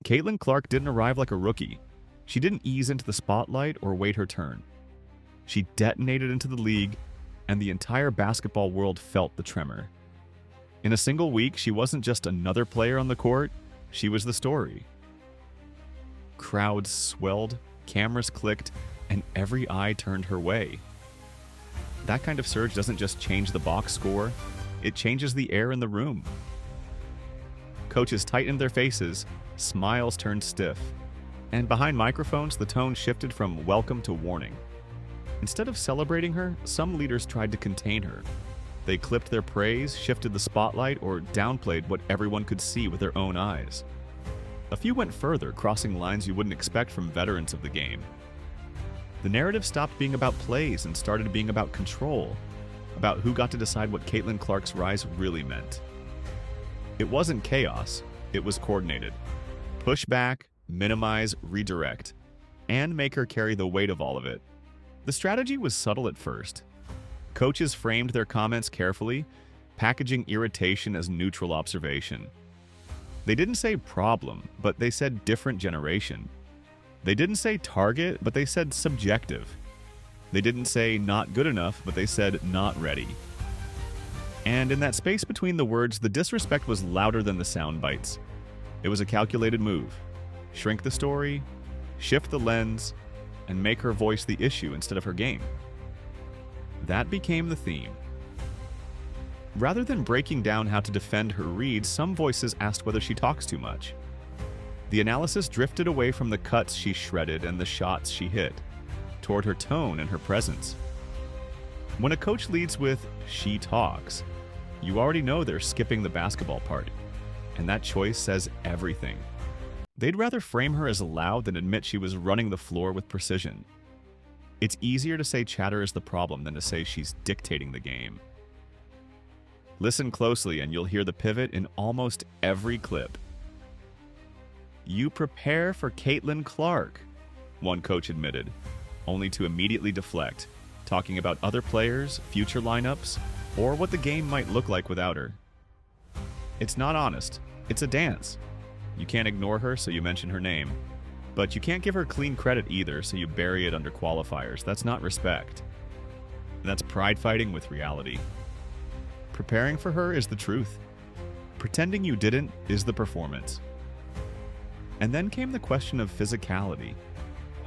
Caitlin Clark didn't arrive like a rookie. She didn't ease into the spotlight or wait her turn. She detonated into the league, and the entire basketball world felt the tremor. In a single week, she wasn't just another player on the court, she was the story. Crowds swelled, cameras clicked, and every eye turned her way. That kind of surge doesn't just change the box score, it changes the air in the room. Coaches tightened their faces, smiles turned stiff, and behind microphones, the tone shifted from welcome to warning. Instead of celebrating her, some leaders tried to contain her. They clipped their praise, shifted the spotlight, or downplayed what everyone could see with their own eyes. A few went further, crossing lines you wouldn't expect from veterans of the game. The narrative stopped being about plays and started being about control, about who got to decide what Caitlin Clark's rise really meant. It wasn't chaos, it was coordinated. Push back, minimize, redirect, and make her carry the weight of all of it. The strategy was subtle at first. Coaches framed their comments carefully, packaging irritation as neutral observation. They didn't say problem, but they said different generation. They didn't say target, but they said subjective. They didn't say not good enough, but they said not ready. And in that space between the words, the disrespect was louder than the sound bites. It was a calculated move. Shrink the story, shift the lens, and make her voice the issue instead of her game. That became the theme. Rather than breaking down how to defend her reads, some voices asked whether she talks too much. The analysis drifted away from the cuts she shredded and the shots she hit, toward her tone and her presence. When a coach leads with, "she talks," you already know they're skipping the basketball part, and that choice says everything. They'd rather frame her as loud than admit she was running the floor with precision. It's easier to say chatter is the problem than to say she's dictating the game. Listen closely and you'll hear the pivot in almost every clip. "You prepare for Caitlin Clark," one coach admitted, only to immediately deflect, talking about other players, future lineups, or what the game might look like without her. It's not honest. It's a dance. You can't ignore her, so you mention her name. But you can't give her clean credit either, so you bury it under qualifiers. That's not respect. That's pride fighting with reality. Preparing for her is the truth. Pretending you didn't is the performance. And then came the question of physicality.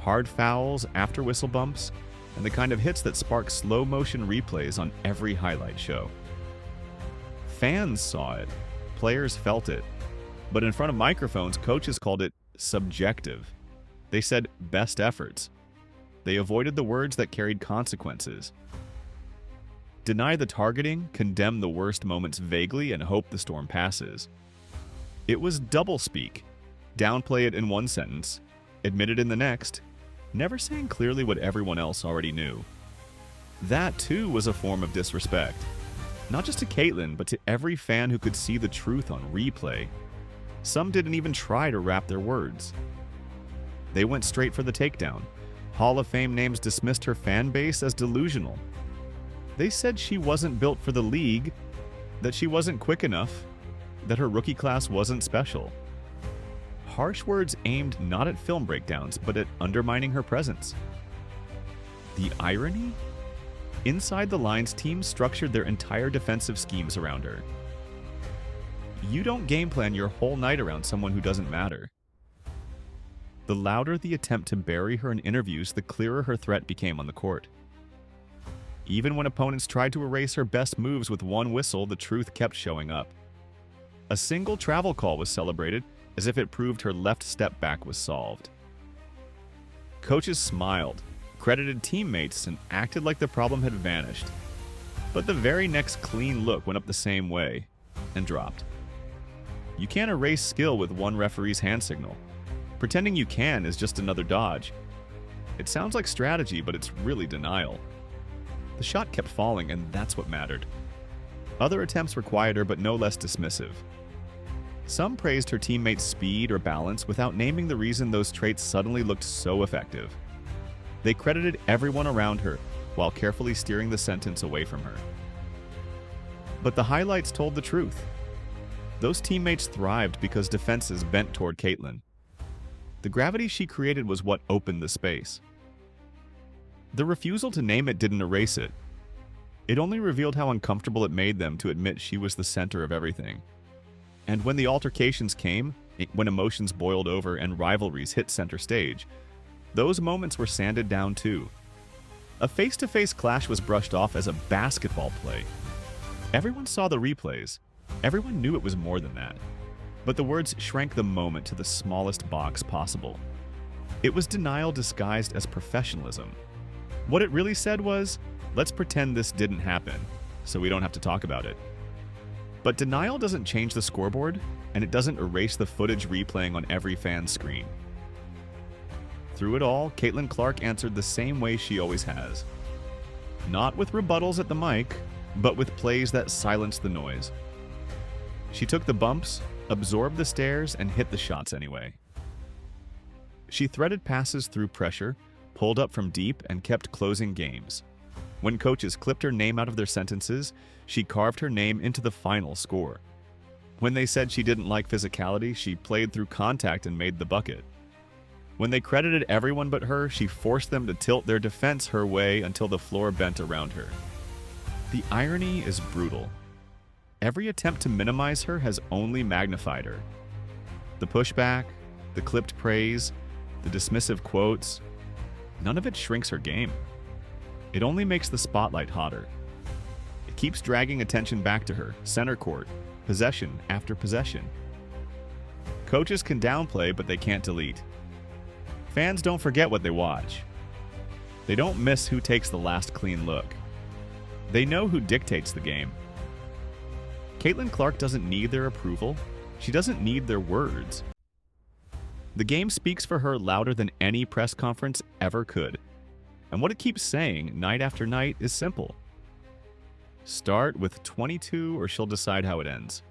Hard fouls, after whistle bumps, and the kind of hits that spark slow motion replays on every highlight show. Fans saw it. Players felt it. But in front of microphones, coaches called it subjective. They said best efforts. They avoided the words that carried consequences. Deny the targeting, condemn the worst moments vaguely, and hope the storm passes. It was doublespeak. Downplay it in one sentence, admit it in the next, never saying clearly what everyone else already knew. That, too, was a form of disrespect. Not just to Caitlin, but to every fan who could see the truth on replay. Some didn't even try to wrap their words. They went straight for the takedown. Hall of Fame names dismissed her fan base as delusional. They said she wasn't built for the league, that she wasn't quick enough, that her rookie class wasn't special. Harsh words aimed not at film breakdowns, but at undermining her presence. The irony? Inside the lines, teams structured their entire defensive schemes around her. You don't game plan your whole night around someone who doesn't matter. The louder the attempt to bury her in interviews, the clearer her threat became on the court. Even when opponents tried to erase her best moves with one whistle, the truth kept showing up. A single travel call was celebrated, as if it proved her left step back was solved. Coaches smiled, credited teammates, and acted like the problem had vanished. But the very next clean look went up the same way, and dropped. You can't erase skill with one referee's hand signal. Pretending you can is just another dodge. It sounds like strategy, but it's really denial. The shot kept falling, and that's what mattered. Other attempts were quieter, but no less dismissive. Some praised her teammates' speed or balance without naming the reason those traits suddenly looked so effective. They credited everyone around her while carefully steering the sentence away from her. But the highlights told the truth. Those teammates thrived because defenses bent toward Caitlin. The gravity she created was what opened the space. The refusal to name it didn't erase it. It only revealed how uncomfortable it made them to admit she was the center of everything. And when the altercations came, when emotions boiled over and rivalries hit center stage, those moments were sanded down too. A face-to-face clash was brushed off as a basketball play. Everyone saw the replays. Everyone knew it was more than that. But the words shrank the moment to the smallest box possible. It was denial disguised as professionalism. What it really said was, let's pretend this didn't happen, so we don't have to talk about it. But denial doesn't change the scoreboard, and it doesn't erase the footage replaying on every fan's screen. Through it all, Caitlin Clark answered the same way she always has. Not with rebuttals at the mic, but with plays that silenced the noise. She took the bumps, absorbed the stares, and hit the shots anyway. She threaded passes through pressure, pulled up from deep, and kept closing games. When coaches clipped her name out of their sentences, she carved her name into the final score. When they said she didn't like physicality, she played through contact and made the bucket. When they credited everyone but her, she forced them to tilt their defense her way until the floor bent around her. The irony is brutal. Every attempt to minimize her has only magnified her. The pushback, the clipped praise, the dismissive quotes, none of it shrinks her game. It only makes the spotlight hotter. It keeps dragging attention back to her, center court, possession after possession. Coaches can downplay, but they can't delete. Fans don't forget what they watch. They don't miss who takes the last clean look. They know who dictates the game. Caitlin Clark doesn't need their approval. She doesn't need their words. The game speaks for her louder than any press conference ever could. And what it keeps saying night after night is simple. Start with 22 or she'll decide how it ends.